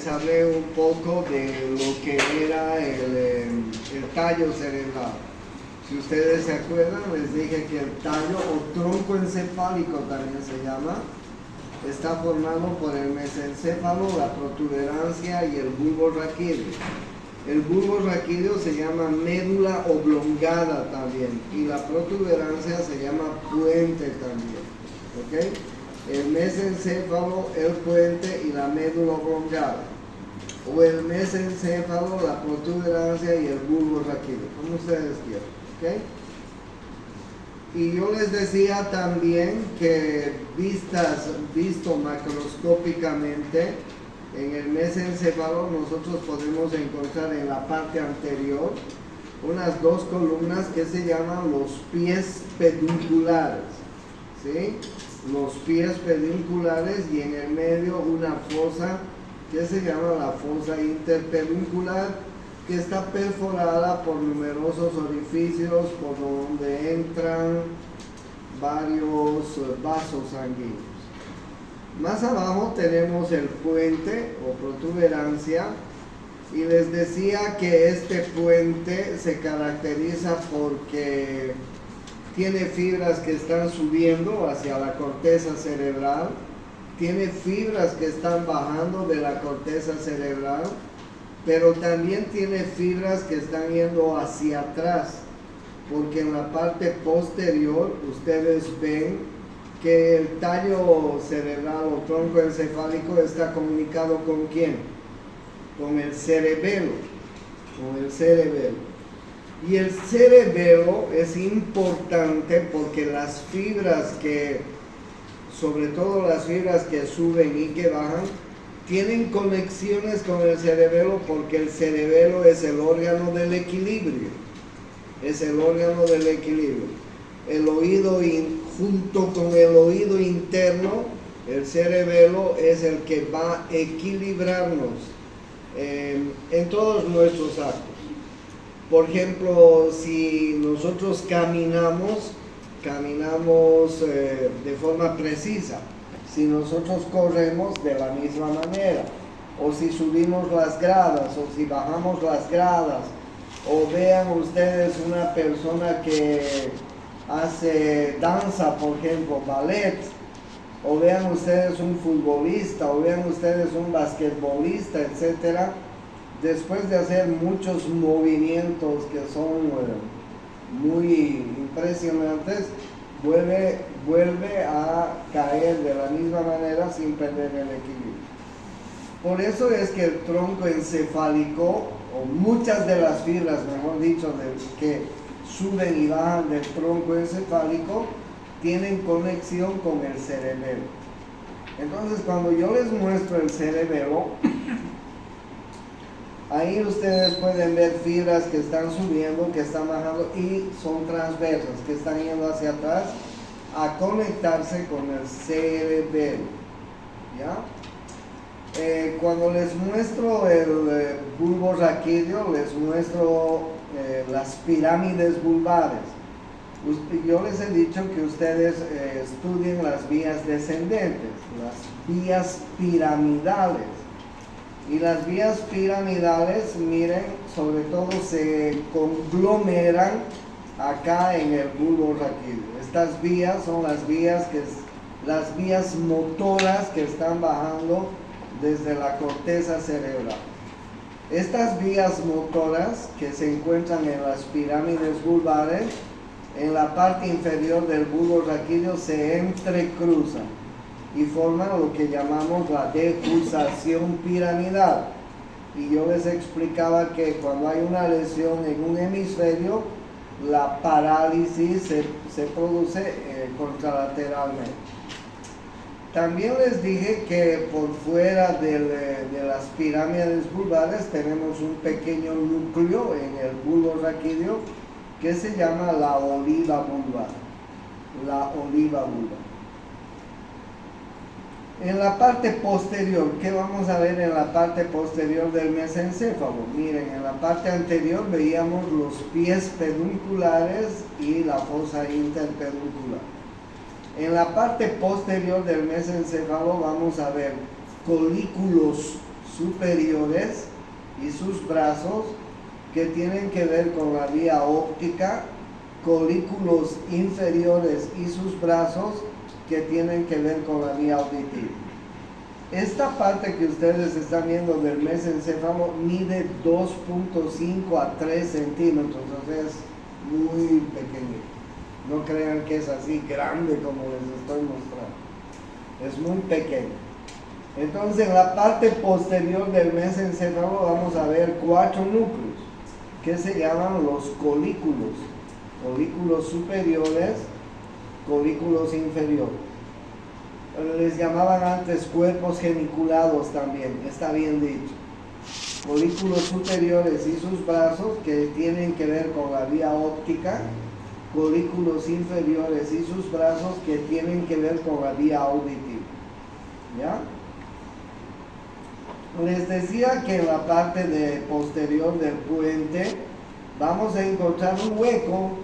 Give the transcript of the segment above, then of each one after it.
les hablé un poco de lo que era el tallo cerebral. Si ustedes se acuerdan, les dije que el tallo o tronco encefálico también se llama, está formado por el mesencéfalo, la protuberancia y el bulbo raquídeo. El bulbo raquídeo se llama médula oblongada también y la protuberancia se llama puente también. ¿Ok? El mesencéfalo, el puente y la médula oblongada. O el mesencéfalo, la protuberancia y el bulbo raquídeo, como ustedes quieran. ¿Ok? Y yo les decía también que visto macroscópicamente, en el mesencéfalo nosotros podemos encontrar en la parte anterior unas dos columnas que se llaman los pies pedunculares, ¿sí? Los pies pedunculares, y en el medio una fosa que se llama la fosa interpeduncular, que está perforada por numerosos orificios por donde entran varios vasos sanguíneos. Más abajo tenemos el puente o protuberancia, y les decía que este puente se caracteriza porque tiene fibras que están subiendo hacia la corteza cerebral, tiene fibras que están bajando de la corteza cerebral, pero también tiene fibras que están yendo hacia atrás, porque en la parte posterior ustedes ven que el tallo cerebral o tronco encefálico está comunicado ¿con quién? Con el cerebelo, Y el cerebelo es importante porque las fibras sobre todo las fibras que suben y que bajan, tienen conexiones con el cerebelo, porque el cerebelo es el órgano del equilibrio. El oído, junto con el oído interno, el cerebelo es el que va a equilibrarnos en todos nuestros actos. Por ejemplo, si nosotros caminamos de forma precisa. Si nosotros corremos, de la misma manera. O si subimos las gradas, o si bajamos las gradas. O vean ustedes una persona que hace danza, por ejemplo, ballet. O vean ustedes un futbolista, o vean ustedes un basquetbolista, etc. Después de hacer muchos movimientos que son muy impresionantes, vuelve a caer de la misma manera sin perder el equilibrio. Por eso es que el tronco encefálico, o muchas de las fibras, mejor dicho, que suben y bajan del tronco encefálico, tienen conexión con el cerebelo. Entonces, cuando yo les muestro el cerebelo, ahí ustedes pueden ver fibras que están subiendo, que están bajando y son transversas, que están yendo hacia atrás a conectarse con el cerebelo. ¿Ya? Cuando les muestro el bulbo raquídeo, les muestro las pirámides vulvares. Yo les he dicho que ustedes estudien las vías descendentes, las vías piramidales. Y las vías piramidales, miren, sobre todo se conglomeran acá en el bulbo raquídeo. Estas vías son las vías motoras que están bajando desde la corteza cerebral. Estas vías motoras que se encuentran en las pirámides vulvares, en la parte inferior del bulbo raquídeo se entrecruzan y forman lo que llamamos la defusación piramidal. Y yo les explicaba que cuando hay una lesión en un hemisferio, la parálisis se produce contralateralmente. También les dije que por fuera de las pirámides vulvares tenemos un pequeño núcleo en el bulbo raquídeo que se llama la oliva vulvar. En la parte posterior, ¿qué vamos a ver en la parte posterior del mesencéfalo? Miren, en la parte anterior veíamos los pies pedunculares y la fosa interpeduncular. En la parte posterior del mesencéfalo vamos a ver colículos superiores y sus brazos que tienen que ver con la vía óptica, colículos inferiores y sus brazos que tienen que ver con la vía auditiva. Esta parte que ustedes están viendo del mesencéfalo mide 2.5 a 3 centímetros, o sea, es muy pequeño. No crean que es así grande como les estoy mostrando. Es muy pequeño. Entonces, en la parte posterior del mesencéfalo vamos a ver 4 núcleos que se llaman los colículos. Colículos superiores, colículos inferiores. Les llamaban antes cuerpos geniculados también, está bien dicho. Colículos superiores y sus brazos que tienen que ver con la vía óptica, colículos inferiores y sus brazos que tienen que ver con la vía auditiva. ¿Ya? Les decía que en la parte posterior del puente vamos a encontrar un hueco,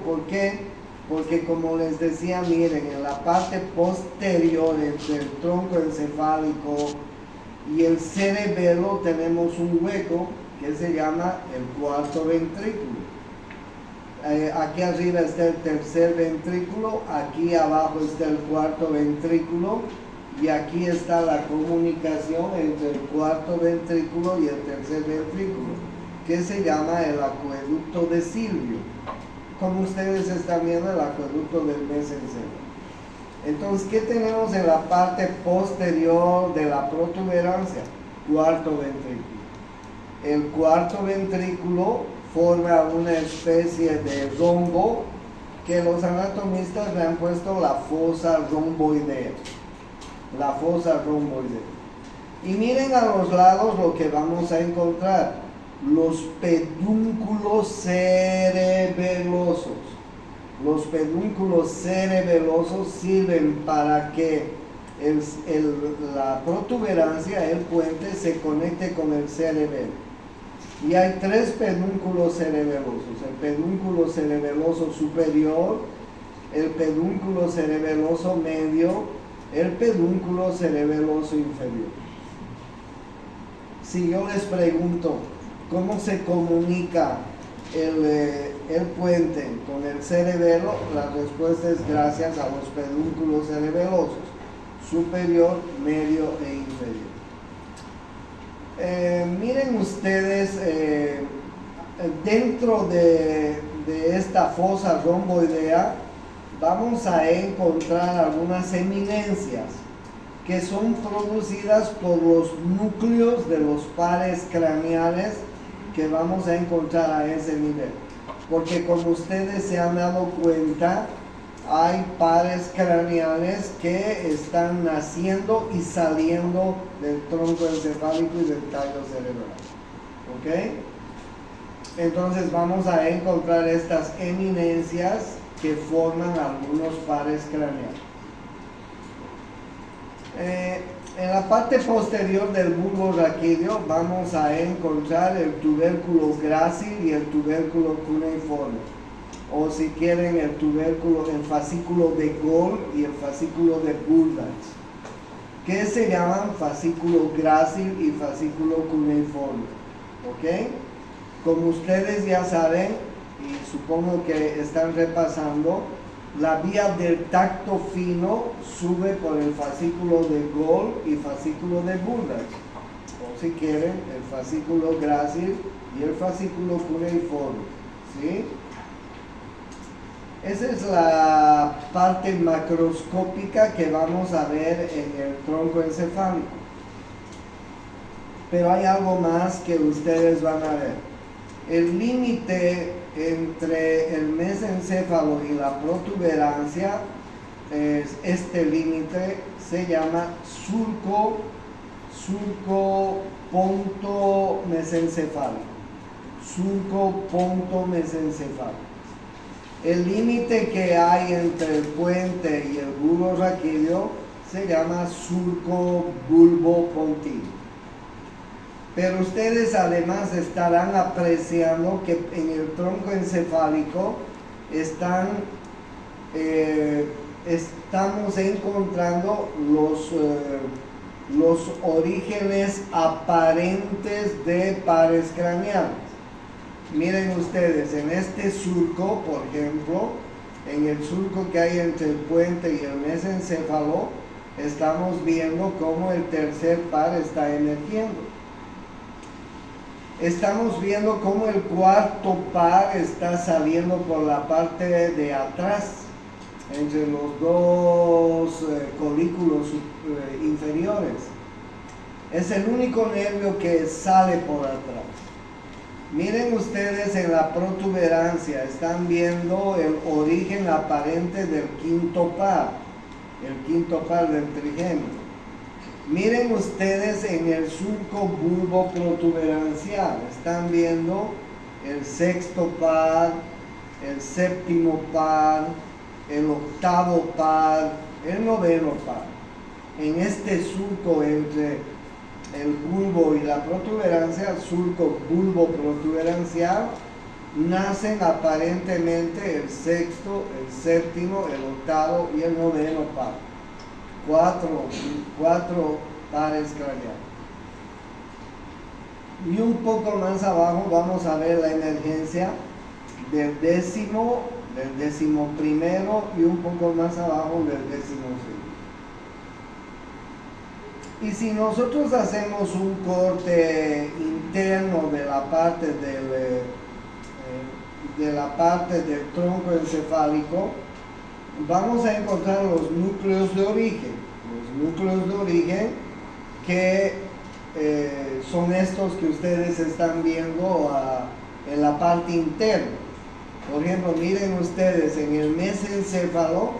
¿por qué? Porque como les decía, miren, en la parte posterior entre el tronco encefálico y el cerebelo tenemos un hueco que se llama el cuarto ventrículo. Aquí arriba está el tercer ventrículo, aquí abajo está el cuarto ventrículo y aquí está la comunicación entre el cuarto ventrículo y el tercer ventrículo, que se llama el acueducto de Silvio. Como ustedes están viendo, el acueducto del mesencéfalo. Entonces, ¿qué tenemos en la parte posterior de la protuberancia? Cuarto ventrículo. El cuarto ventrículo forma una especie de rombo que los anatomistas le han puesto la fosa romboidea. La fosa romboidea. Y miren a los lados lo que vamos a encontrar. Los pedúnculos cerebelosos. Los pedúnculos cerebelosos sirven para que la protuberancia, el puente, se conecte con el cerebelo. Y hay 3 pedúnculos cerebelosos: el pedúnculo cerebeloso superior, el pedúnculo cerebeloso medio, el pedúnculo cerebeloso inferior. Si yo les pregunto, ¿cómo se comunica el puente con el cerebelo? La respuesta es gracias a los pedúnculos cerebelosos, superior, medio e inferior. Miren ustedes, dentro de esta fosa romboidea vamos a encontrar algunas eminencias que son producidas por los núcleos de los pares craneales que vamos a encontrar a ese nivel. Porque como ustedes se han dado cuenta, hay pares craneales que están naciendo y saliendo del tronco encefálico y del tallo cerebral. ¿Ok? Entonces vamos a encontrar estas eminencias que forman algunos pares craneales. En la parte posterior del bulbo raquídeo vamos a encontrar el tubérculo grácil y el tubérculo cuneiforme, o si quieren el fascículo de Gall y el fascículo de Burdatch, que se llaman fascículo grácil y fascículo cuneiforme. ¿Ok? Como ustedes ya saben, y supongo que están repasando, la vía del tacto fino sube por el fascículo de Gall y fascículo de Burdatch, o si quieren el fascículo grácil y el fascículo cuneiforme. ¿Sí? Esa es la parte macroscópica que vamos a ver en el tronco encefálico. Pero hay algo más que ustedes van a ver. El límite entre el mesencéfalo y la protuberancia, este límite se llama surco ponto mesencefálico. Surco ponto mesencefálico. El límite que hay entre el puente y el bulbo raquídeo se llama surco bulbopontino. Pero ustedes además estarán apreciando que en el tronco encefálico estamos encontrando los orígenes aparentes de pares craneales. Miren ustedes, en este surco, por ejemplo, en el surco que hay entre el puente y el mesencéfalo, estamos viendo cómo el tercer par está emergiendo. Estamos viendo cómo el cuarto par está saliendo por la parte de atrás, entre los dos colículos inferiores. Es el único nervio que sale por atrás. Miren ustedes en la protuberancia, están viendo el origen aparente del quinto par, el quinto par del trigémino. Miren ustedes en el surco bulbo protuberancial, están viendo el sexto par, el séptimo par, el octavo par, el noveno par. En este surco entre el bulbo y la protuberancia, el surco bulbo protuberancial, nacen aparentemente el sexto, el séptimo, el octavo y el noveno par. Cuatro pares craneales. Y un poco más abajo vamos a ver la emergencia del décimo primero y un poco más abajo del décimo segundo. Y si nosotros hacemos un corte interno de la parte del tronco encefálico, vamos a encontrar los núcleos de origen. Los núcleos de origen que son estos que ustedes están viendo en la parte interna. Por ejemplo, miren ustedes, en el mesencéfalo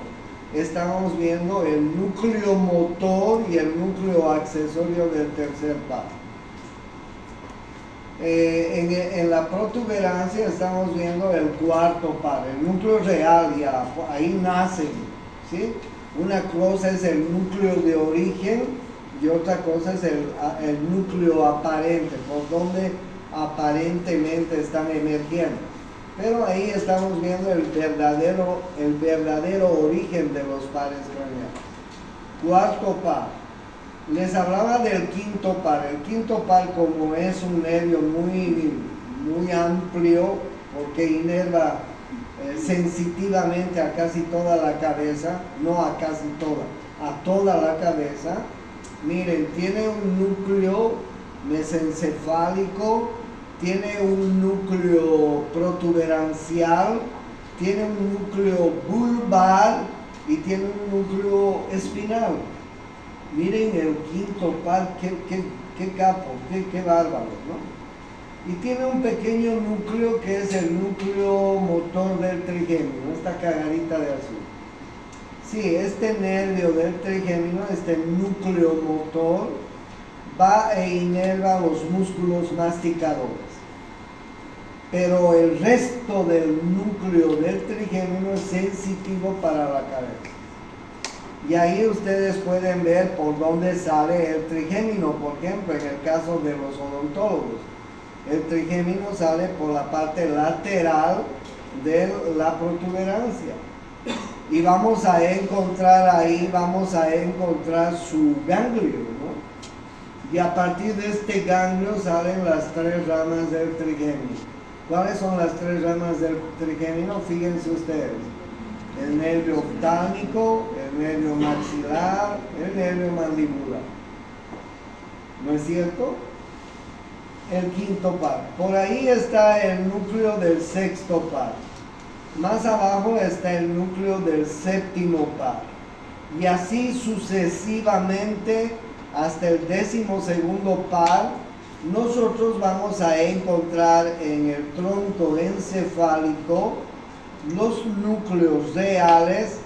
estamos viendo el núcleo motor y el núcleo accesorio del tercer par. En la protuberancia estamos viendo el cuarto par, el núcleo real, ya ahí nacen, ¿sí? Una cosa es el núcleo de origen y otra cosa es el núcleo aparente, por donde aparentemente están emergiendo. Pero ahí estamos viendo el verdadero origen de los pares craneales. Cuarto par. Les hablaba del quinto par. El quinto par, como es un nervio muy amplio, porque inerva sensitivamente a casi toda la cabeza, no a casi toda, a toda la cabeza. Miren, tiene un núcleo mesencefálico, tiene un núcleo protuberancial, tiene un núcleo bulbar y tiene un núcleo espinal. Miren el quinto par, qué capo, qué bárbaro, ¿no? Y tiene un pequeño núcleo que es el núcleo motor del trigémino, esta cagarita de azul. Sí, este nervio del trigémino, este núcleo motor, va e inerva los músculos masticadores. Pero el resto del núcleo del trigémino es sensitivo para la cabeza. Y ahí ustedes pueden ver por dónde sale el trigémino, por ejemplo, en el caso de los odontólogos. El trigémino sale por la parte lateral de la protuberancia. Y vamos a encontrar ahí, su ganglio, ¿no? Y a partir de este ganglio salen las tres ramas del trigémino. ¿Cuáles son las tres ramas del trigémino? Fíjense ustedes. El nervio oftálmico, el nervio maxilar, el nervio mandibular. ¿No es cierto? El quinto par. Por ahí está el núcleo del sexto par. Más abajo está el núcleo del séptimo par. Y así sucesivamente hasta el 12º par, nosotros vamos a encontrar en el tronco encefálico los núcleos reales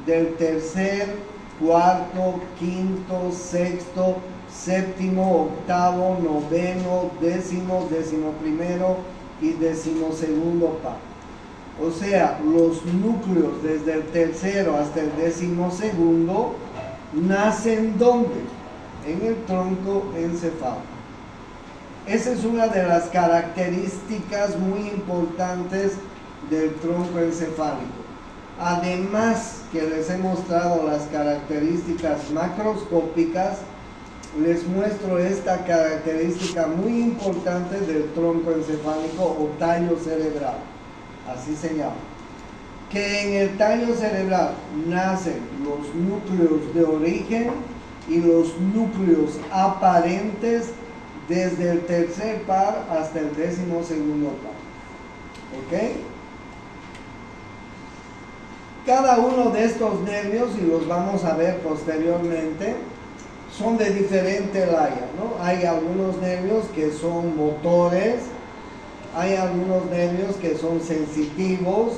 del tercer, cuarto, quinto, sexto, séptimo, octavo, noveno, décimo, 11º y 12º par. O sea, los núcleos desde el tercero hasta el 12º nacen ¿dónde? En el tronco encefálico. Esa es una de las características muy importantes del tronco encefálico. Además que les he mostrado las características macroscópicas, les muestro esta característica muy importante del tronco encefálico o tallo cerebral, así se llama. Que en el tallo cerebral nacen los núcleos de origen y los núcleos aparentes desde el tercer par hasta el 12º par. ¿Ok? Cada uno de estos nervios, y los vamos a ver posteriormente, son de diferente laya, ¿no? Hay algunos nervios que son motores, hay algunos nervios que son sensitivos,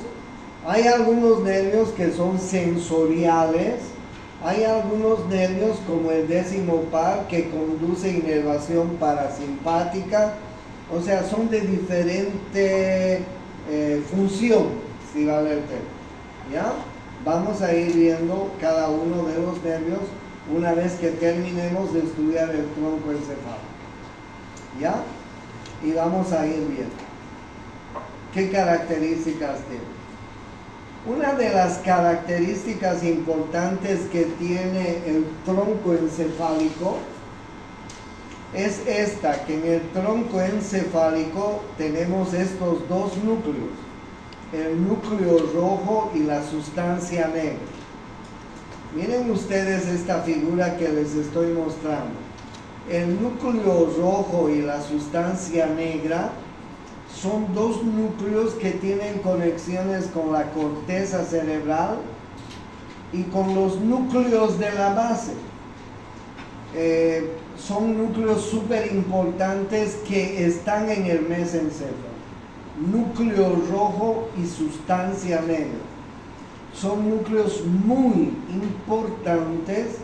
hay algunos nervios que son sensoriales, hay algunos nervios como el 10º par que conduce inervación parasimpática, o sea, son de diferente función, si vale el tema, ¿ya? Vamos a ir viendo cada uno de los nervios una vez que terminemos de estudiar el tronco encefálico, ¿ya? Y vamos a ir viendo qué características tiene. Una de las características importantes que tiene el tronco encefálico es esta, que en el tronco encefálico tenemos estos dos núcleos, el núcleo rojo y la sustancia negra. Miren ustedes esta figura que les estoy mostrando. El núcleo rojo y la sustancia negra son dos núcleos que tienen conexiones con la corteza cerebral y con los núcleos de la base. Son núcleos súper importantes que están en el mesencéfalo. Núcleo rojo y sustancia negra. Son núcleos muy importantes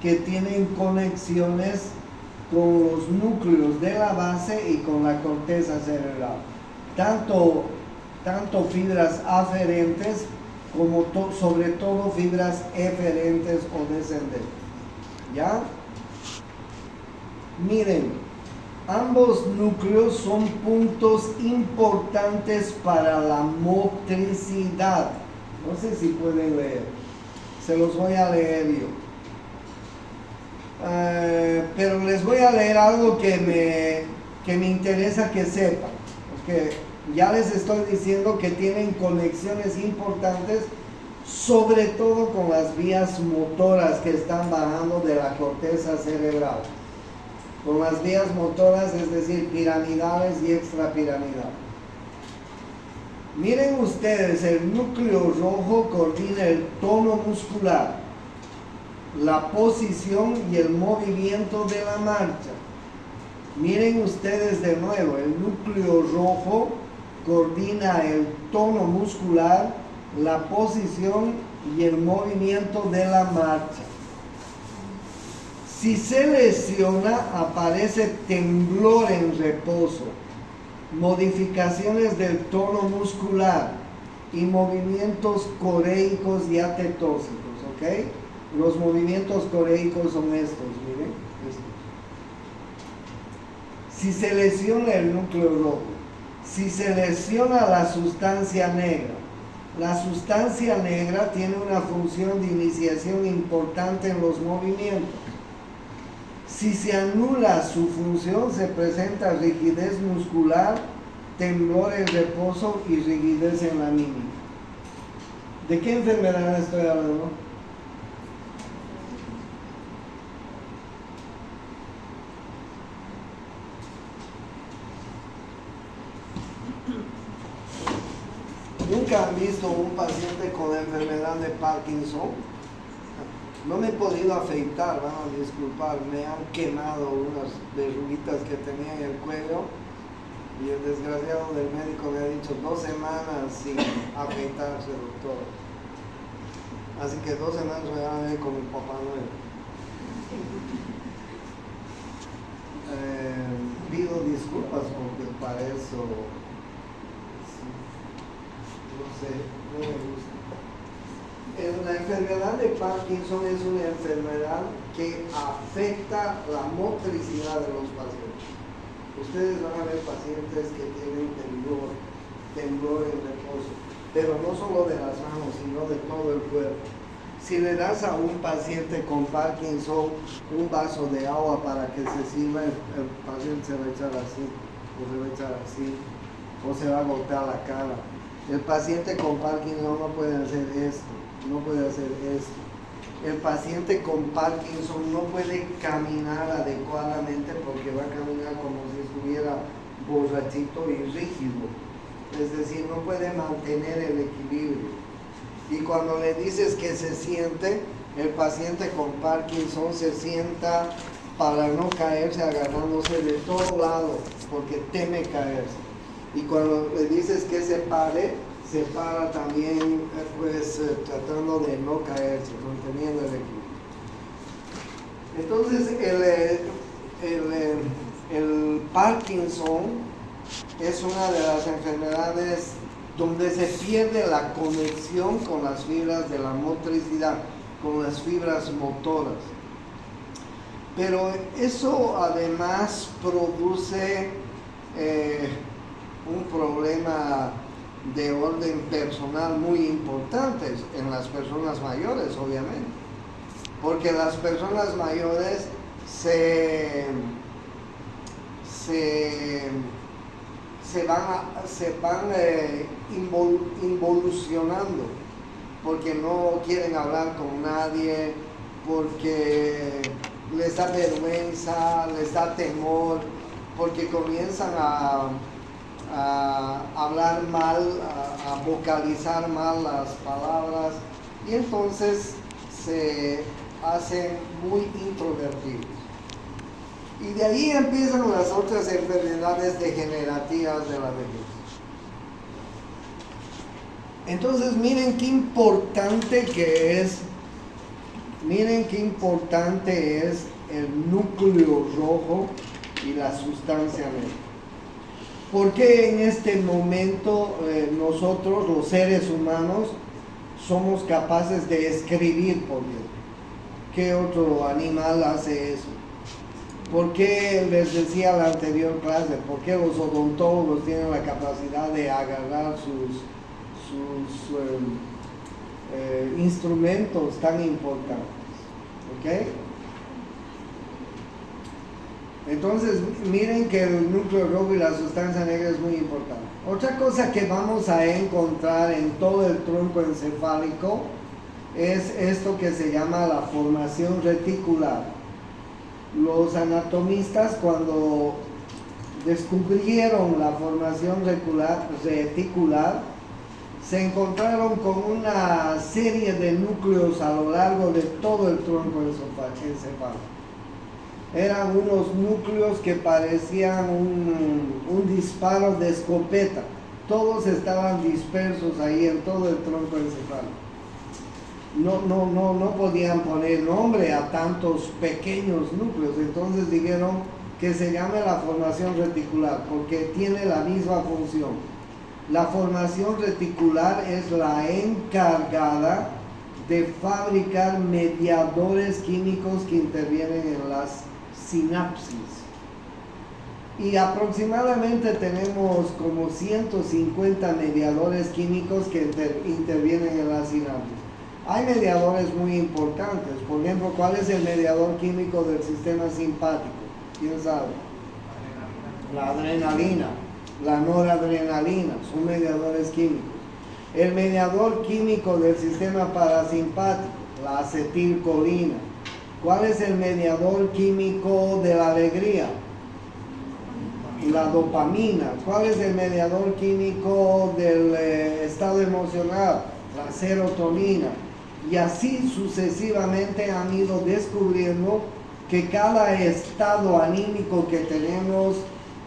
que tienen conexiones con los núcleos de la base y con la corteza cerebral. Tanto fibras aferentes como sobre todo fibras eferentes o descendentes. ¿Ya? Miren, ambos núcleos son puntos importantes para la motricidad. No sé si pueden leer. Se los voy a leer yo. Pero les voy a leer algo que me interesa que sepan. Porque ya les estoy diciendo que tienen conexiones importantes, sobre todo con las vías motoras que están bajando de la corteza cerebral. Con las vías motoras, es decir, piramidales y extrapiramidales. Miren ustedes, el núcleo rojo coordina el tono muscular, la posición y el movimiento de la marcha. Miren ustedes de nuevo, el núcleo rojo coordina el tono muscular, la posición y el movimiento de la marcha. Si se lesiona, aparece temblor en reposo, modificaciones del tono muscular y movimientos coreicos y atetóxicos, ¿ok? Los movimientos coreicos son estos, miren. Si se lesiona el núcleo rojo, si se lesiona la sustancia negra, la sustancia negra tiene una función de iniciación importante en los movimientos. Si se anula su función, se presenta rigidez muscular, temblor en reposo y rigidez en la mímica. ¿De qué enfermedad estoy hablando? ¿Nunca han visto un paciente con enfermedad de Parkinson? No me he podido afeitar, van a disculpar, me han quemado unas verruguitas que tenía en el cuello y el desgraciado del médico me ha dicho 2 semanas sin afeitarse, doctor. Así que 2 semanas voy a ver con mi papá Noel. Pido disculpas porque para eso, no sé, no me gusta. La enfermedad de Parkinson es una enfermedad que afecta la motricidad de los pacientes. Ustedes van a ver pacientes que tienen temblor en reposo, pero no solo de las manos, sino de todo el cuerpo. Si le das a un paciente con Parkinson un vaso de agua para que se sirva, el paciente se va a echar así, o se va a echar así, o se va a golpear la cara. El paciente con Parkinson no puede hacer esto, no puede hacer esto. El paciente con Parkinson no puede caminar adecuadamente porque va a caminar como si estuviera borrachito y rígido. Es decir, no puede mantener el equilibrio. Y cuando le dices que se siente, el paciente con Parkinson se sienta para no caerse agarrándose de todo lado porque teme caerse. Y cuando le dices que se pare, se para también tratando de no caerse, manteniendo el equilibrio. Entonces el Parkinson es una de las enfermedades donde se pierde la conexión con las fibras de la motricidad, con las fibras motoras. Pero eso además produce un problema de orden personal muy importante en las personas mayores, obviamente. Porque las personas mayores se van involucionando porque no quieren hablar con nadie, porque les da vergüenza, les da temor, porque comienzan a hablar mal, a vocalizar mal las palabras y entonces se hacen muy introvertidos. Y de ahí empiezan las otras enfermedades degenerativas de la vejez. Entonces miren qué importante es el núcleo rojo y la sustancia negra. ¿Por qué en este momento nosotros, los seres humanos, somos capaces de escribir por Dios? ¿Qué otro animal hace eso? ¿Por qué les decía en la anterior clase? ¿Por qué los odontólogos tienen la capacidad de agarrar sus instrumentos tan importantes? ¿Ok? Entonces, miren que el núcleo rojo y la sustancia negra es muy importante. Otra cosa que vamos a encontrar en todo el tronco encefálico es esto que se llama la formación reticular. Los anatomistas, cuando descubrieron la formación reticular, se encontraron con una serie de núcleos a lo largo de todo el tronco encefálico. Eran unos núcleos que parecían un disparo de escopeta. Todos estaban dispersos ahí en todo el tronco encefálico. No podían poner nombre a tantos pequeños núcleos, entonces dijeron que se llame la formación reticular porque tiene la misma función. La formación reticular es la encargada de fabricar mediadores químicos que intervienen en las sinapsis. Y aproximadamente tenemos como 150 mediadores químicos que intervienen en las sinapsis. Hay mediadores muy importantes. Por ejemplo, ¿cuál es el mediador químico del sistema simpático? ¿Quién sabe? La adrenalina, la noradrenalina, son mediadores químicos. El mediador químico del sistema parasimpático, la acetilcolina. ¿Cuál es el mediador químico de la alegría? La dopamina. ¿Cuál es el mediador químico del estado emocional? La serotonina. Y así sucesivamente han ido descubriendo que cada estado anímico que tenemos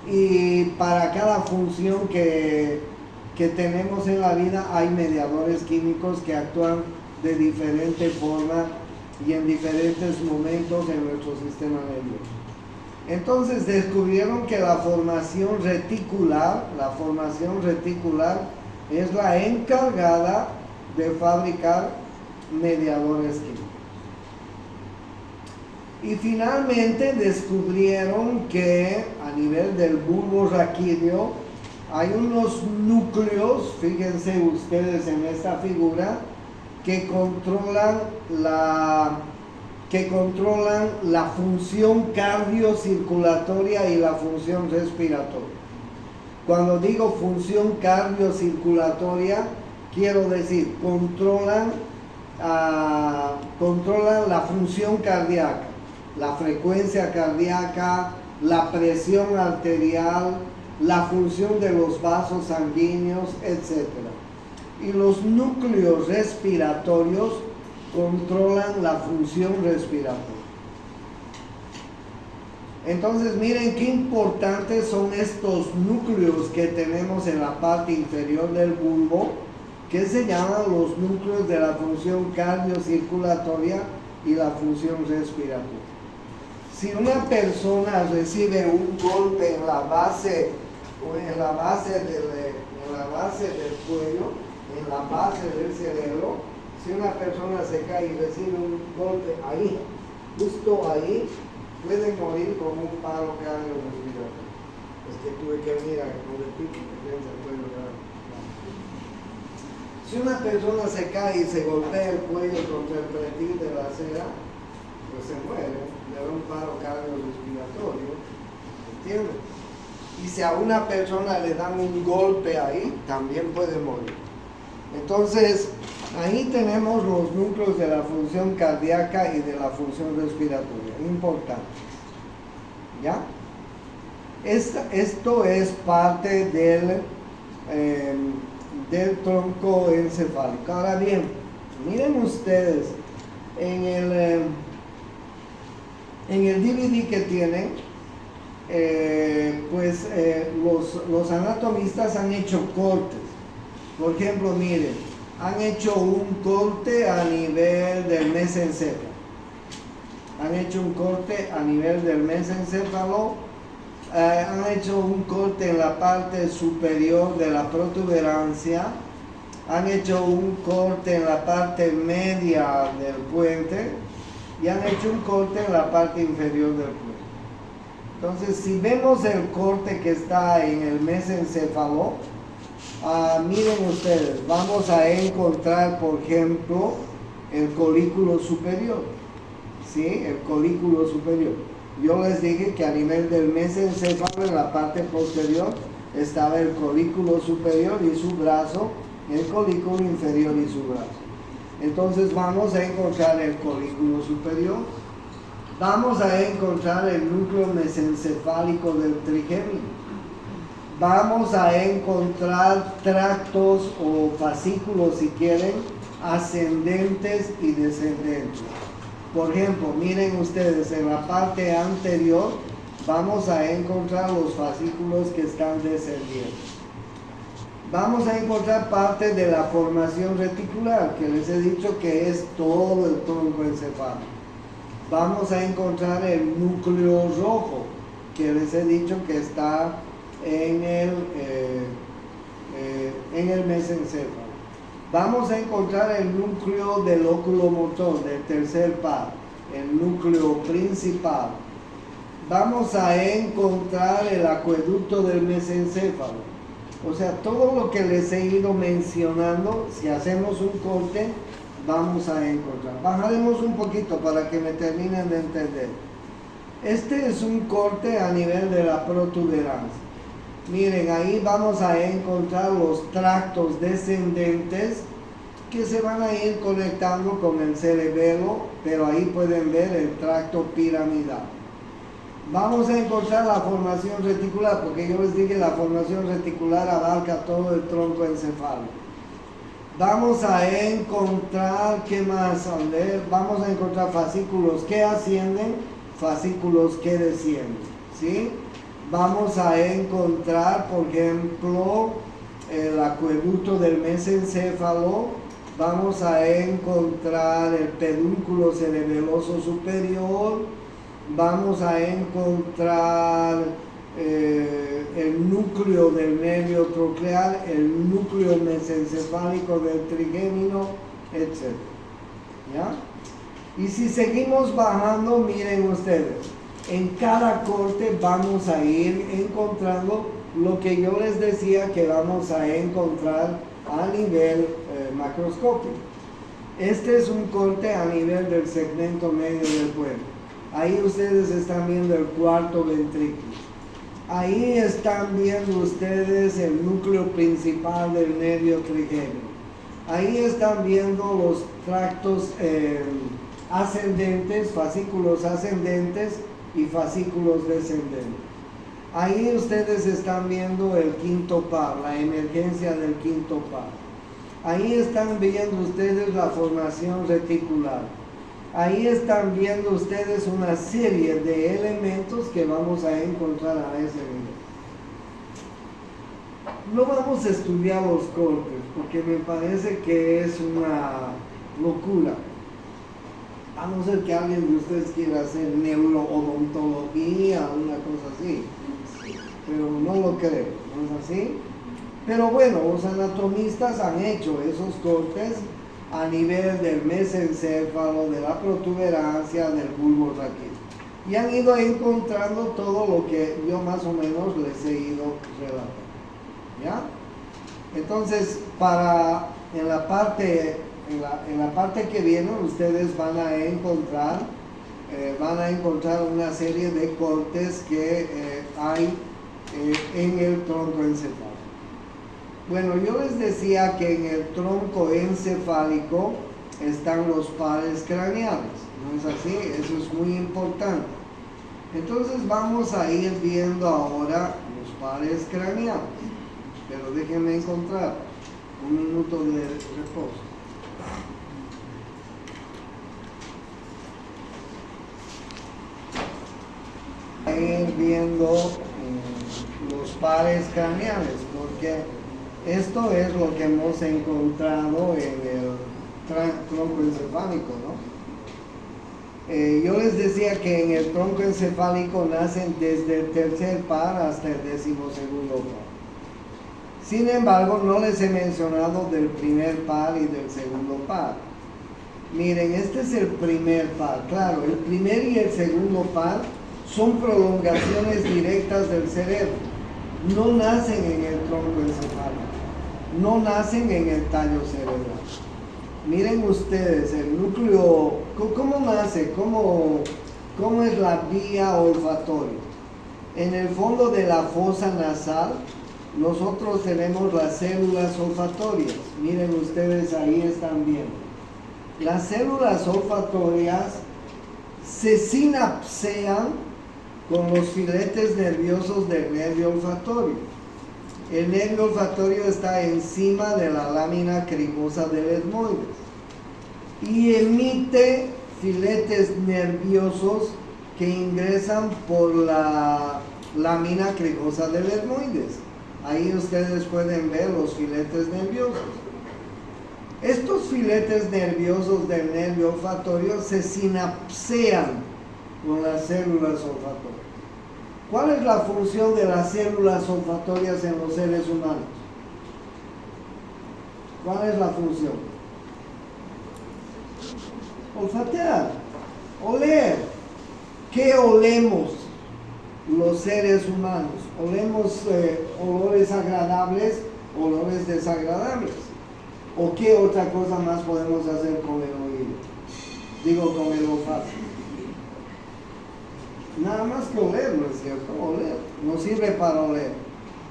y para cada función que tenemos en la vida hay mediadores químicos que actúan de diferente forma y en diferentes momentos en nuestro sistema nervioso. Entonces descubrieron que la formación reticular es la encargada de fabricar mediadores químicos. Y finalmente descubrieron que a nivel del bulbo raquídeo hay unos núcleos, fíjense ustedes en esta figura, que controlan la función cardiocirculatoria y la función respiratoria. Cuando digo función cardiocirculatoria, quiero decir, controlan la función cardíaca, la frecuencia cardíaca, la presión arterial, la función de los vasos sanguíneos, etc. Y los núcleos respiratorios controlan la función respiratoria. Entonces miren qué importantes son estos núcleos que tenemos en la parte inferior del bulbo, que se llaman los núcleos de la función cardiocirculatoria y la función respiratoria. Si una persona recibe un golpe en la base del cuello, en la base del cerebro, si una persona se cae y recibe un golpe ahí, justo ahí, puede morir con un paro cardiorrespiratorio. Es que tuve que venir a repetir porque piensa el cuello grave. Si una persona se cae y se golpea el cuello contra el pretil de la acera, pues se muere, le da un paro cardiorrespiratorio, ¿entiendes? Y si a una persona le dan un golpe ahí, también puede morir. Entonces, ahí tenemos los núcleos de la función cardíaca y de la función respiratoria, importante. ¿Ya? Esto es parte del tronco encefálico. Ahora bien, miren ustedes, en el DVD que tienen, los anatomistas han hecho cortes. Por ejemplo, miren, han hecho un corte a nivel del mesencéfalo. Han hecho un corte a nivel del mesencéfalo. Han hecho un corte en la parte superior de la protuberancia. Han hecho un corte en la parte media del puente. Y han hecho un corte en la parte inferior del puente. Entonces, si vemos el corte que está en el mesencéfalo, miren ustedes, vamos a encontrar, por ejemplo, el colículo superior. ¿Sí? El colículo superior. Yo les dije que a nivel del mesencéfalo, en la parte posterior, estaba el colículo superior y su brazo, el colículo inferior y su brazo. Entonces vamos a encontrar el colículo superior. Vamos a encontrar el núcleo mesencefálico del trigémino. Vamos a encontrar tractos o fascículos, si quieren, ascendentes y descendentes. Por ejemplo, miren ustedes, en la parte anterior vamos a encontrar los fascículos que están descendiendo. Vamos a encontrar parte de la formación reticular, que les he dicho que es todo el tronco encefálico. Vamos a encontrar el núcleo rojo, que les he dicho que está en el mesencéfalo. Vamos a encontrar el núcleo del oculomotor, del tercer par, el núcleo principal. Vamos a encontrar el acueducto del mesencéfalo. O sea, todo lo que les he ido mencionando, si hacemos un corte, vamos a encontrar. Bajaremos un poquito para que me terminen de entender. Este es un corte a nivel de la protuberancia. Miren, ahí vamos a encontrar los tractos descendentes que se van a ir conectando con el cerebelo, pero ahí pueden ver el tracto piramidal. Vamos a encontrar la formación reticular, porque yo les dije la formación reticular abarca todo el tronco encefálico. Vamos a encontrar, ¿qué más? A ver, vamos a encontrar fascículos que ascienden, fascículos que descienden, ¿sí? Vamos a encontrar, por ejemplo, el acueducto del mesencéfalo. Vamos a encontrar el pedúnculo cerebeloso superior. Vamos a encontrar el núcleo del nervio troclear, el núcleo mesencefálico del trigémino, etc. ¿Ya? Y si seguimos bajando, miren ustedes, en cada corte vamos a ir encontrando lo que yo les decía que vamos a encontrar a nivel macroscópico. Este es un corte a nivel del segmento medio del cuerpo. Ahí ustedes están viendo el cuarto ventrículo. Ahí están viendo ustedes el núcleo principal del nervio trigémino. Ahí están viendo los tractos ascendentes, fascículos ascendentes y fascículos descendentes. Ahí ustedes están viendo el quinto par, la emergencia del quinto par. Ahí están viendo ustedes la formación reticular. Ahí están viendo ustedes una serie de elementos que vamos a encontrar a ese nivel. No vamos a estudiar los cortes porque me parece que es una locura. A no ser que alguien de ustedes quiera hacer neuroodontología o una cosa así. Pero no lo creo, ¿no es así? Pero bueno, los anatomistas han hecho esos cortes a nivel del mesencéfalo, de la protuberancia, del bulbo raquídeo. Y han ido encontrando todo lo que yo más o menos les he ido relatando. ¿Ya? Entonces, en la parte que viene, ustedes van a encontrar una serie de cortes que hay en el tronco encefálico. Bueno, yo les decía que en el tronco encefálico están los pares craneales, ¿no es así? Eso es muy importante. Entonces vamos a ir viendo ahora los pares craneales, pero déjenme encontrar un minuto de reposo. A ir viendo los pares craneales, porque esto es lo que hemos encontrado en el tronco encefálico, ¿no? Yo les decía que en el tronco encefálico nacen desde el tercer par hasta el 12º par. Sin embargo, no les he mencionado del primer par y del segundo par. Miren, este es el primer par. Claro, el primer y el segundo par son prolongaciones directas del cerebro. No nacen en el tronco encefálico, no nacen en el tallo cerebral. Miren ustedes, el núcleo, ¿cómo nace? ¿Cómo es la vía olfatoria? En el fondo de la fosa nasal, nosotros tenemos las células olfatorias. Miren ustedes, ahí están viendo. Las células olfatorias se sinapsean con los filetes nerviosos del nervio olfatorio. El nervio olfatorio está encima de la lámina cribosa del etmoides y emite filetes nerviosos que ingresan por la lámina cribosa del etmoides. Ahí ustedes pueden ver los filetes nerviosos. Estos filetes nerviosos del nervio olfatorio se sinapsean con las células olfatorias. ¿Cuál es la función de las células olfatorias en los seres humanos? ¿Cuál es la función? Olfatear, oler. ¿Qué olemos los seres humanos? Olemos olores agradables, olores desagradables. ¿O qué otra cosa más podemos hacer con el oído? Digo, con el olfato. Nada más que oler, ¿no es cierto? Oler, nos sirve para oler.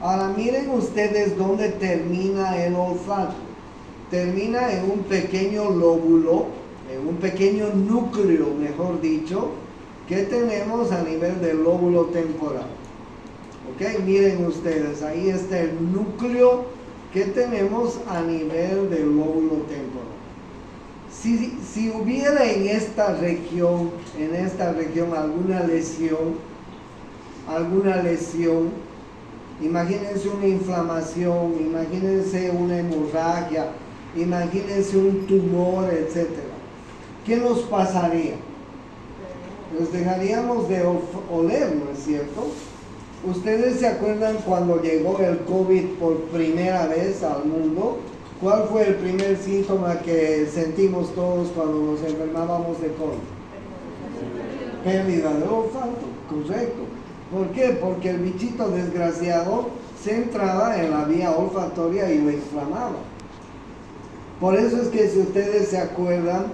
Ahora miren ustedes dónde termina el olfato. Termina en un pequeño lóbulo, en un pequeño núcleo, mejor dicho, que tenemos a nivel del lóbulo temporal. ¿Ok? Miren ustedes, ahí está el núcleo que tenemos a nivel del lóbulo temporal. Si hubiera en esta región alguna lesión, imagínense una inflamación, imagínense una hemorragia, imagínense un tumor, etc. ¿Qué nos pasaría? Nos dejaríamos de oler, ¿no es cierto? ¿Ustedes se acuerdan cuando llegó el COVID por primera vez al mundo? ¿Cuál fue el primer síntoma que sentimos todos cuando nos enfermábamos de COVID? Pérdida de olfato, correcto. ¿Por qué? Porque el bichito desgraciado se entraba en la vía olfatoria y lo inflamaba. Por eso es que si ustedes se acuerdan,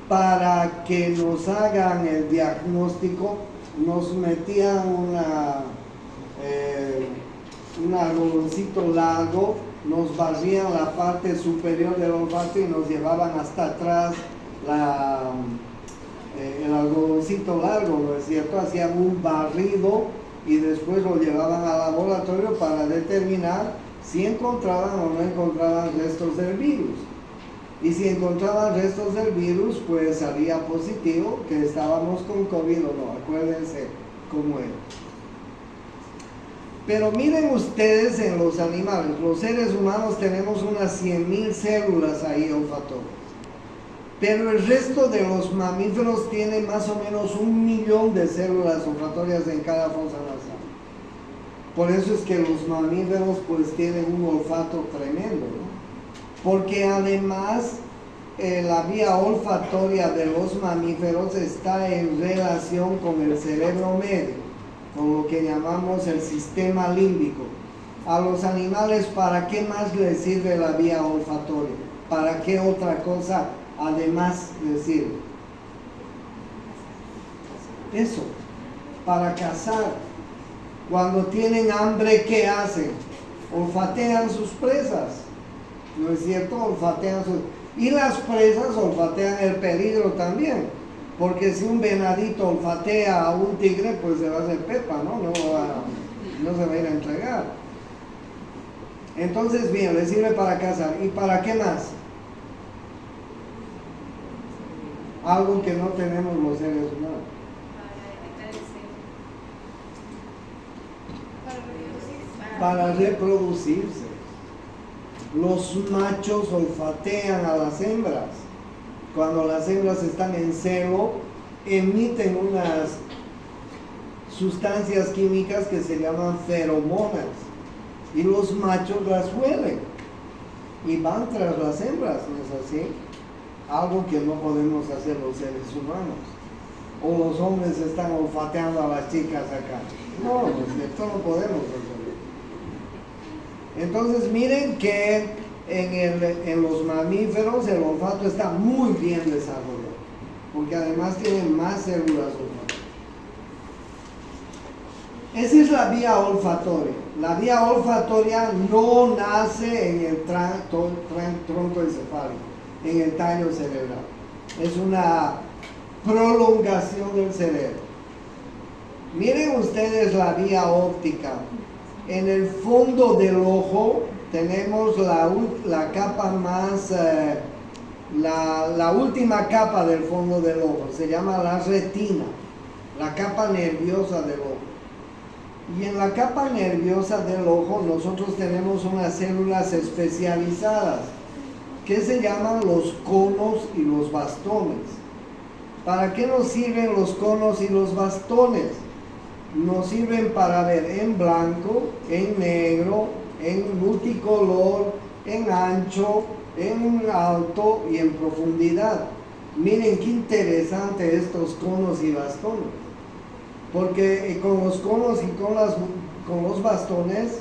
para que nos hagan el diagnóstico, nos metían un algodoncito largo, nos barrían la parte superior del olfato y nos llevaban hasta atrás el algodoncito largo, ¿no es cierto? Hacían un barrido y después lo llevaban al laboratorio para determinar si encontraban o no encontraban restos del virus. Y si encontraban restos del virus, pues salía positivo que estábamos con COVID o no. Acuérdense cómo era. Pero miren ustedes en los animales, los seres humanos tenemos unas 100.000 células ahí olfatorias. Pero el resto de los mamíferos tiene más o menos 1.000.000 de células olfatorias en cada fosa nasal. Por eso es que los mamíferos pues tienen un olfato tremendo, ¿no? Porque además la vía olfatoria de los mamíferos está en relación con el cerebro medio, con lo que llamamos el sistema límbico. A los animales, ¿para qué más les sirve la vía olfatoria? ¿Para qué otra cosa además les sirve? Eso, para cazar. Cuando tienen hambre, ¿qué hacen? Olfatean sus presas. ¿No es cierto? Olfatean sus... Y las presas olfatean el peligro también. Porque si un venadito olfatea a un tigre, pues se va a hacer pepa, ¿no? No se va a ir a entregar. Entonces, bien, le sirve para cazar. ¿Y para qué más? Algo que no tenemos los seres humanos. Para reproducirse. Los machos olfatean a las hembras. Cuando las hembras están en celo, emiten unas sustancias químicas que se llaman feromonas. Y los machos las huelen. Y van tras las hembras, ¿no es así? Algo que no podemos hacer los seres humanos. O los hombres están olfateando a las chicas acá. No, esto no podemos hacer. Entonces miren que en los mamíferos el olfato está muy bien desarrollado, porque además tienen más células olfatorias. Esa es la vía olfatoria. La vía olfatoria no nace en el tronco encefálico, en el tallo cerebral. Es una prolongación del cerebro. Miren ustedes la vía óptica. En el fondo del ojo tenemos la capa más, la última capa del fondo del ojo, se llama la retina, la capa nerviosa del ojo. Y en la capa nerviosa del ojo nosotros tenemos unas células especializadas que se llaman los conos y los bastones. ¿Para qué nos sirven los conos y los bastones? Nos sirven para ver en blanco, en negro, en multicolor, en ancho, en alto y en profundidad. Miren qué interesante estos conos y bastones. Porque con los conos y con los bastones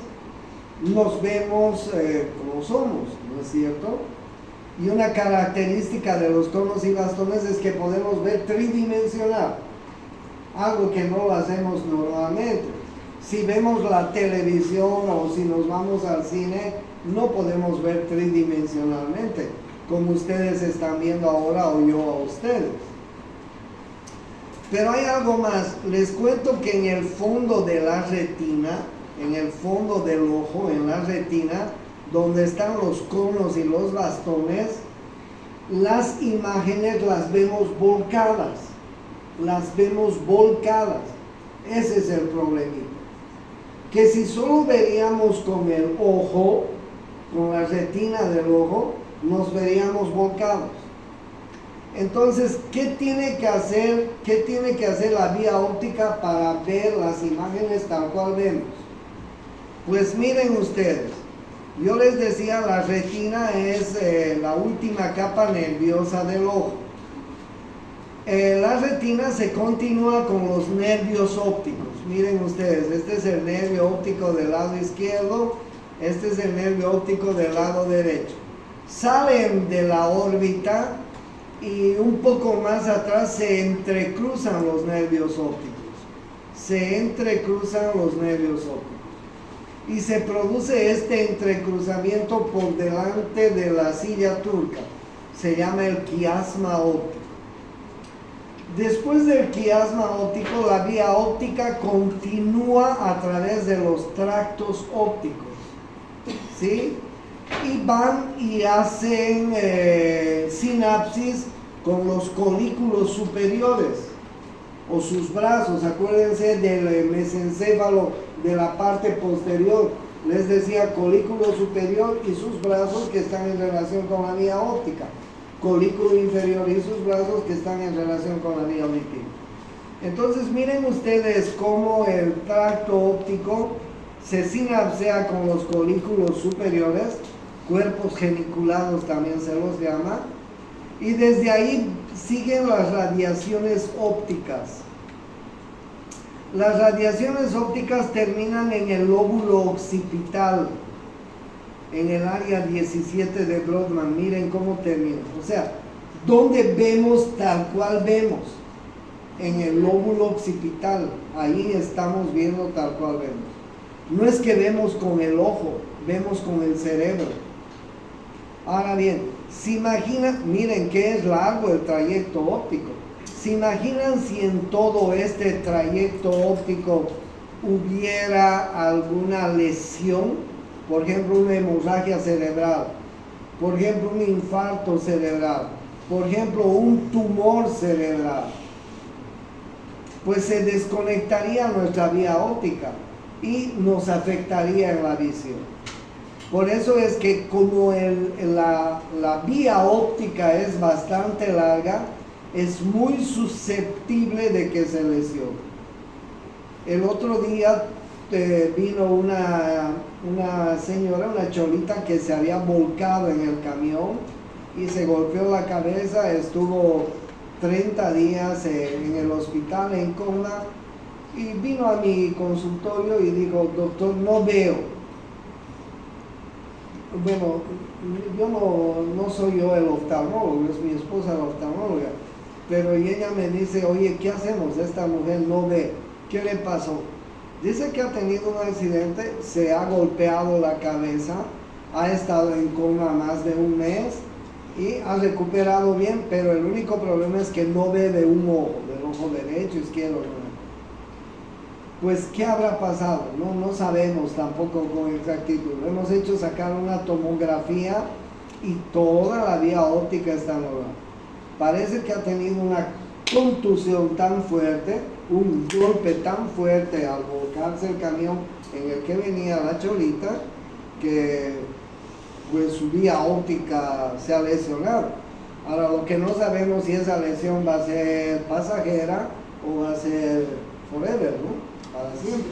nos vemos como somos, ¿no es cierto? Y una característica de los conos y bastones es que podemos ver tridimensional. Algo que no lo hacemos normalmente. Si vemos la televisión o si nos vamos al cine, no podemos ver tridimensionalmente, como ustedes están viendo ahora o yo a ustedes. Pero hay algo más. Les cuento que en el fondo de la retina, en el fondo del ojo, en la retina, donde están los conos y los bastones, las imágenes las vemos volcadas. Las vemos volcadas. Ese es el problemita. Que si solo veríamos con el ojo, con la retina del ojo, nos veríamos volcados. Entonces, ¿qué tiene que hacer la vía óptica para ver las imágenes tal cual vemos? Pues miren ustedes, yo les decía, la retina es la última capa nerviosa del ojo. La retina se continúa con los nervios ópticos. Miren ustedes, este es el nervio óptico del lado izquierdo, este es el nervio óptico del lado derecho. salen de la órbita y un poco más atrás se entrecruzan los nervios ópticos. Se entrecruzan los nervios ópticos. Y se produce este entrecruzamiento por delante de la silla turca. Se llama el quiasma óptico. Después del quiasma óptico, la vía óptica continúa a través de los tractos ópticos, ¿sí? Y van y hacen sinapsis con los colículos superiores o sus brazos. Acuérdense del mesencéfalo de la parte posterior. Les decía colículo superior y sus brazos que están en relación con la vía óptica. Colículo inferior y sus brazos que están en relación con la vía auditiva. Entonces miren ustedes cómo el tracto óptico se sinapsea con los colículos superiores, cuerpos geniculados también se los llama, y desde ahí siguen las radiaciones ópticas. Las radiaciones ópticas terminan en el lóbulo occipital, en el área 17 de Brodmann. Miren cómo termina. O sea, ¿dónde vemos tal cual vemos? En el lóbulo occipital. Ahí estamos viendo tal cual vemos. No es que vemos con el ojo, vemos con el cerebro. Ahora bien, se imaginan, miren que es largo el trayecto óptico. ¿Se imaginan si en todo este trayecto óptico hubiera alguna lesión? Por ejemplo, una hemorragia cerebral, por ejemplo, un infarto cerebral, por ejemplo, un tumor cerebral. Pues se desconectaría nuestra vía óptica y nos afectaría en la visión. Por eso es que como la vía óptica es bastante larga, es muy susceptible de que se lesione. El otro día vino una señora, una cholita que se había volcado en el camión y se golpeó la cabeza, estuvo 30 días en el hospital en coma y vino a mi consultorio y dijo: doctor, no veo. Bueno, yo no soy yo el oftalmólogo, es mi esposa la oftalmóloga, pero ella me dice: oye, ¿qué hacemos? Esta mujer no ve. ¿Qué le pasó? Dice que ha tenido un accidente, se ha golpeado la cabeza, ha estado en coma más de un mes y ha recuperado bien, pero el único problema es que no ve de un ojo, del ojo derecho, izquierdo. Pues, ¿qué habrá pasado? No sabemos tampoco con exactitud. Hemos hecho sacar una tomografía y toda la vía óptica está normal. Parece que ha tenido una contusión tan fuerte, un golpe tan fuerte al volcarse el camión en el que venía la cholita, que pues su vía óptica se ha lesionado. Ahora, lo que no sabemos si esa lesión va a ser pasajera o va a ser forever, ¿no? Para siempre.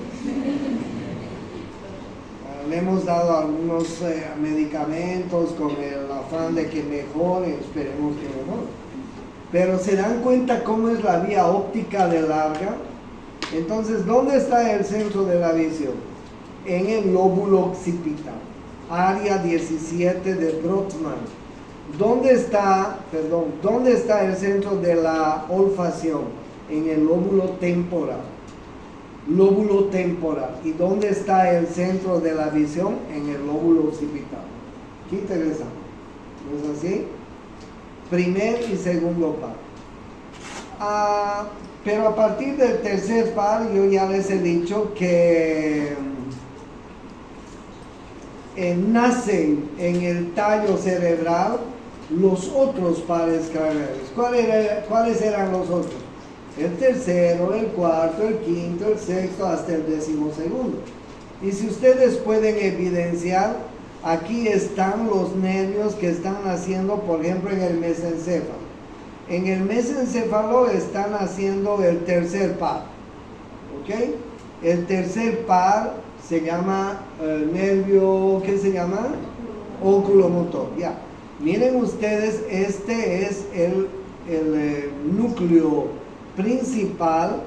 Le hemos dado algunos medicamentos con el afán de que mejore, esperemos que mejore. Pero se dan cuenta cómo es la vía óptica de larga. Entonces, ¿dónde está el centro de la visión? En el lóbulo occipital, área 17 de Brodmann. ¿Dónde está el centro de la olfacción? En el lóbulo temporal. Lóbulo temporal. ¿Y dónde está el centro de la visión? En el lóbulo occipital. Qué interesante. ¿No es así? Primer y segundo par. Pero a partir del tercer par, yo ya les he dicho que nacen en el tallo cerebral los otros pares craneales. ¿Cuáles eran los otros? El tercero, el cuarto, el quinto, el sexto, hasta el 12º. Y si ustedes pueden evidenciar, aquí están los nervios que están naciendo, por ejemplo, en el mesencéfalo. En el mesencéfalo están haciendo el tercer par. ¿Ok? El tercer par se llama nervio, ¿qué se llama? Oculomotor. Ya. Miren ustedes, este es el núcleo principal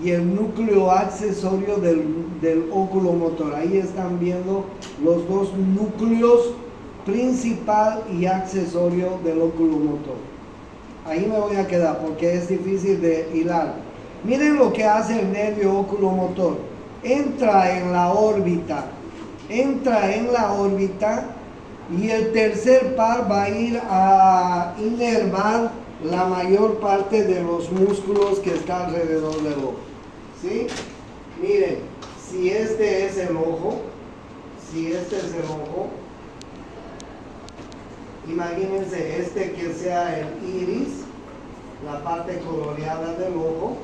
y el núcleo accesorio del oculomotor. Ahí están viendo los dos núcleos principal y accesorio del oculomotor. Ahí me voy a quedar porque es difícil de hilar. Miren lo que hace el nervio oculomotor. Entra en la órbita y el tercer par va a ir a inervar la mayor parte de los músculos que están alrededor del ojo. ¿Sí? Miren, si este es el ojo, imagínense este que sea el iris, la parte coloreada del ojo.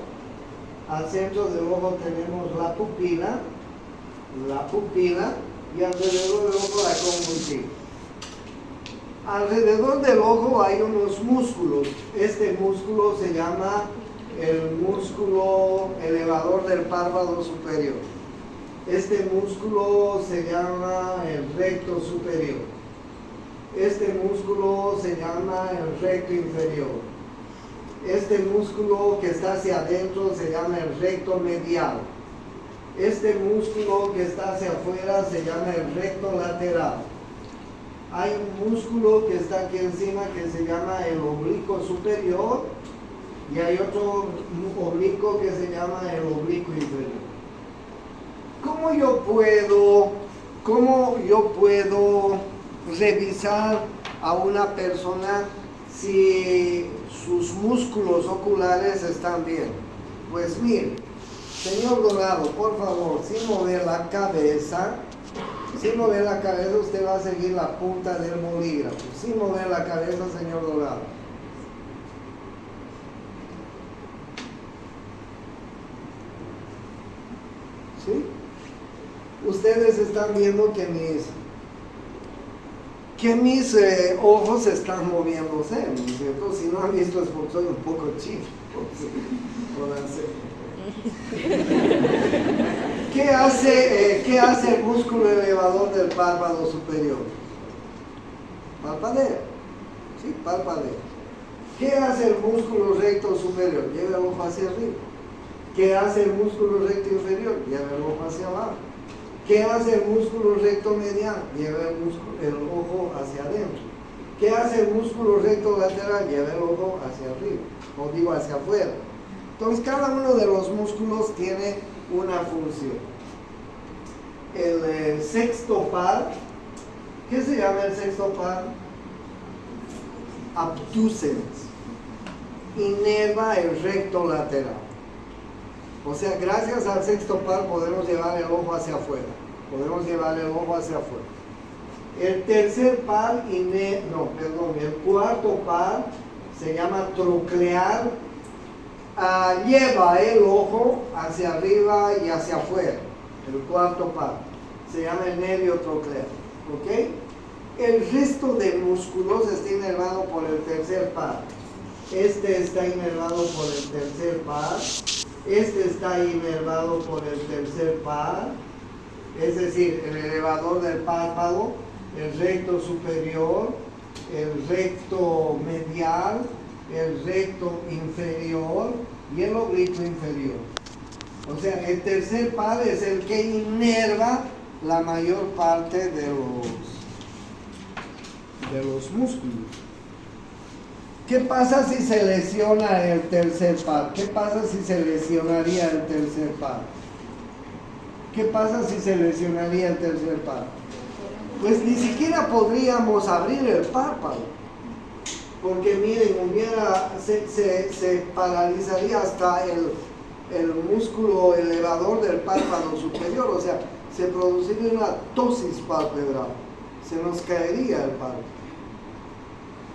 Al centro del ojo tenemos la pupila y alrededor del ojo la conjuntiva. Alrededor del ojo hay unos músculos. Este músculo se llama el músculo elevador del párpado superior. Este músculo se llama el recto superior. Este músculo se llama el recto inferior. Este músculo que está hacia adentro se llama el recto medial. Este músculo que está hacia afuera se llama el recto lateral. Hay un músculo que está aquí encima que se llama el oblicuo superior y hay otro oblicuo que se llama el oblicuo inferior. ¿Cómo yo puedo revisar a una persona si sus músculos oculares están bien? Pues mire, señor Dorado, por favor, sin mover la cabeza, usted va a seguir la punta del bolígrafo. Sin mover la cabeza, señor Dorado. ¿Sí? Ustedes están viendo que mis ojos están moviéndose, ¿no es cierto? Si no han visto es porque soy un poco chico. ¿Qué hace el músculo elevador del párpado superior? Parpadea. Sí, parpadea. ¿Qué hace el músculo recto superior? Lleva el ojo hacia arriba. ¿Qué hace el músculo recto inferior? Lleva el ojo hacia abajo. ¿Qué hace el músculo recto medial? Lleva el ojo hacia adentro. ¿Qué hace el músculo recto lateral? Lleva el ojo hacia arriba, o digo hacia afuera. Entonces cada uno de los músculos tiene una función. El sexto par, ¿qué se llama el sexto par? Abducens. Inerva el recto lateral. O sea, gracias al sexto par podemos llevar el ojo hacia afuera. El tercer par, el cuarto par se llama troclear. Lleva el ojo hacia arriba y hacia afuera. El cuarto par se llama el nervio troclear. ¿Ok? El resto de músculos está inervado por el tercer par. Este está inervado por el tercer par. Este está inervado por el tercer par, es decir, el elevador del párpado, el recto superior, el recto medial, el recto inferior y el oblicuo inferior. O sea, el tercer par es el que inerva la mayor parte de los músculos. ¿Qué pasa si se lesiona el tercer par? ¿Qué pasa si se lesionaría el tercer par? Pues ni siquiera podríamos abrir el párpado. Porque miren, se paralizaría hasta el músculo elevador del párpado superior. O sea, se produciría una ptosis palpebral. Se nos caería el párpado.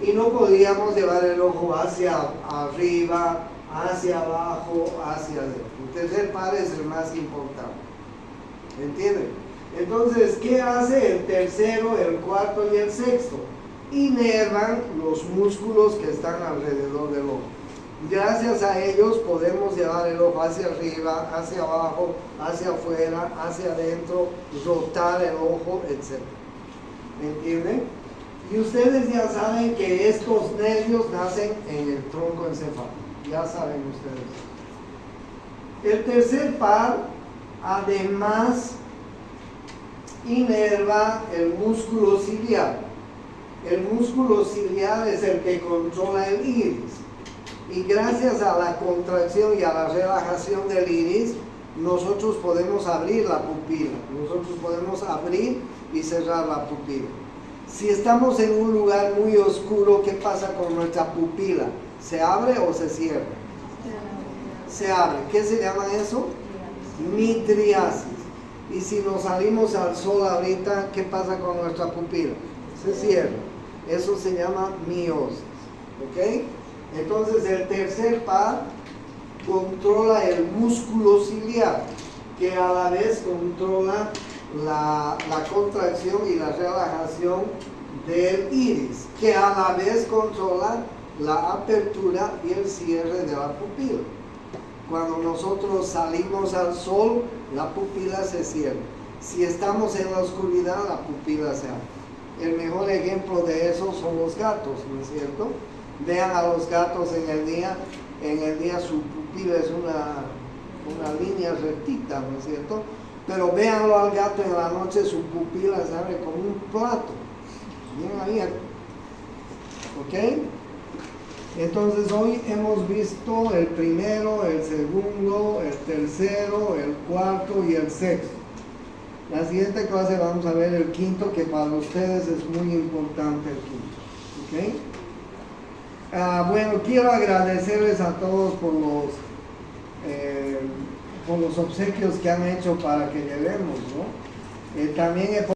Y no podíamos llevar el ojo hacia arriba, hacia abajo, hacia adentro. El tercer par es el más importante. ¿Entienden? Entonces, ¿qué hace el tercero, el cuarto y el sexto? Inervan los músculos que están alrededor del ojo. Gracias a ellos podemos llevar el ojo hacia arriba, hacia abajo, hacia afuera, hacia adentro, rotar el ojo, etc. ¿Entienden? Y ustedes ya saben que estos nervios nacen en el tronco encefálico. Ya saben ustedes. El tercer par, además, inerva el músculo ciliar. El músculo ciliar es el que controla el iris. Y gracias a la contracción y a la relajación del iris, nosotros podemos abrir la pupila. Nosotros podemos abrir y cerrar la pupila. Si estamos en un lugar muy oscuro, ¿qué pasa con nuestra pupila? ¿Se abre o se cierra? Se abre. ¿Qué se llama eso? Midriasis. Y si nos salimos al sol ahorita, ¿qué pasa con nuestra pupila? Se cierra. Eso se llama miosis. ¿Ok? Entonces el tercer par controla el músculo ciliar, que a la vez controla la contracción y la relajación del iris, que a la vez controla la apertura y el cierre de la pupila. Cuando nosotros salimos al sol, la pupila se cierra. Si estamos en la oscuridad, la pupila se abre. El mejor ejemplo de eso son los gatos, ¿no es cierto? Vean a los gatos en el día su pupila es una línea rectita, ¿no es cierto? Pero véanlo al gato en la noche, su pupila se abre como un plato, bien abierto. ¿Ok? Entonces hoy hemos visto el primero, el segundo, el tercero, el cuarto y el sexto. La siguiente clase vamos a ver el quinto, que para ustedes es muy importante el quinto. ¿Ok? Bueno, quiero agradecerles a todos por los obsequios que han hecho para que llevemos, ¿no? También he